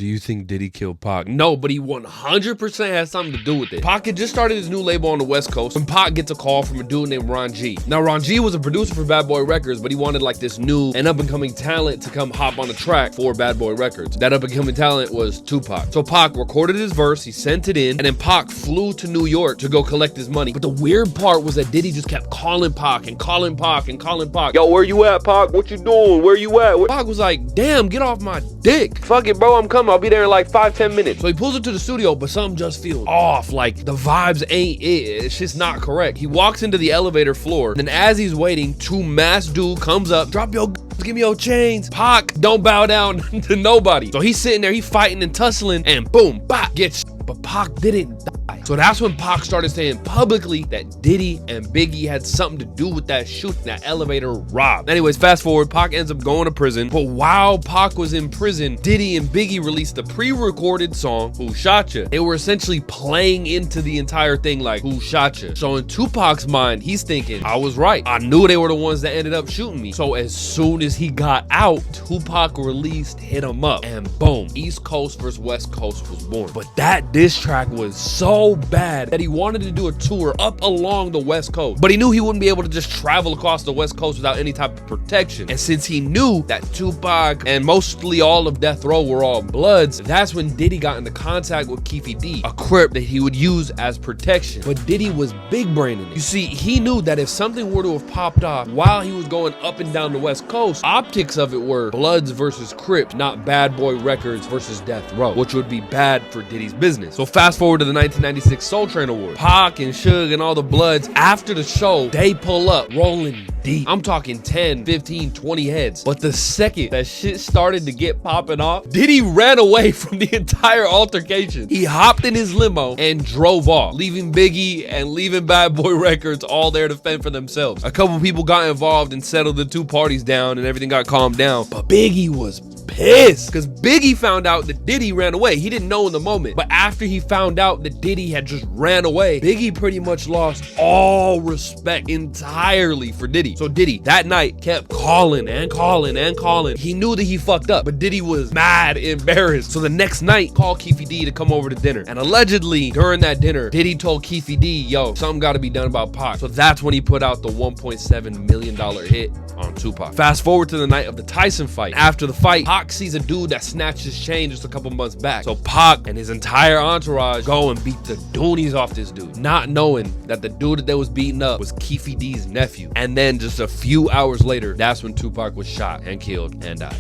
Do you think Diddy killed Pac? No, but he 100% has something to do with it. Pac had just started his new label on the West Coast when Pac gets a call from a dude named Ron G. Now, Ron G was a producer for Bad Boy Records, but he wanted like this new and up-and-coming talent to come hop on the track for Bad Boy Records. That up-and-coming talent was Tupac. So Pac recorded his verse, he sent it in, and then Pac flew to New York to go collect his money. But the weird part was that Diddy just kept calling Pac and calling Pac and calling Pac. Yo, where you at, Pac? What you doing? Where you at? Pac was like, damn, get off my dick. Fuck it, bro, I'm coming. I'll be there in like 5-10 minutes. So he pulls up to the studio, but something just feels off. Like the vibes ain't it. It's just not correct. He walks into the elevator floor, and as he's waiting, two masked dude comes up, drop your give me your chains. Pac don't bow down to nobody. So he's sitting there, he's fighting and tussling, and boom, Pac gets shot. But Pac didn't die. So that's when Pac started saying publicly that Diddy and Biggie had something to do with that shooting, that elevator rob. Anyways, fast forward, Pac ends up going to prison. But while Pac was in prison, Diddy and Biggie released a pre-recorded song, Who Shot Ya? They were essentially playing into the entire thing like, who shot ya? So in Tupac's mind, he's thinking, I was right. I knew they were the ones that ended up shooting me. So as soon as he got out, Tupac released Hit 'Em Up. And boom, East Coast versus West Coast was born. But that diss track was so bad that he wanted to do a tour up along the West Coast. But he knew he wouldn't be able to just travel across the West Coast without any type of protection. And since he knew that Tupac and mostly all of Death Row were all Bloods, that's when Diddy got into contact with Keefy D, a Crip that he would use as protection. But Diddy was big braining it. You see, he knew that if something were to have popped off while he was going up and down the West Coast, optics of it were Bloods versus Crips, not Bad Boy Records versus Death Row, which would be bad for Diddy's business. So fast forward to the 1996 Soul Train Award. Pac and Suge and all the Bloods, after the show, they pull up rolling deep. I'm talking 10, 15, 20 heads. But the second that shit started to get popping off, Diddy ran away from the entire altercation. He hopped in his limo and drove off, leaving Biggie and leaving Bad Boy Records all there to fend for themselves. A couple people got involved and settled the two parties down and everything got calmed down. But Biggie was pissed because Biggie found out that Diddy ran away. He didn't know in the moment, but after he found out that Diddy had just ran away, Biggie pretty much lost all respect entirely for Diddy. So Diddy that night kept calling and calling and calling. He knew that he fucked up, but Diddy was mad, embarrassed. So the next night, called Keefy D to come over to dinner. And allegedly during that dinner, Diddy told Keefy D, yo, something got to be done about Pac. So that's when he put out the $1.7 million hit on Tupac. Fast forward to the night of the Tyson fight. After the fight, Pac sees a dude that snatched his chain just a couple months back. So Pac and his entire entourage go and beat the doonies off this dude, not knowing that the dude that they was beating up was Keefy D's nephew. And then just a few hours later, that's when Tupac was shot and killed and died.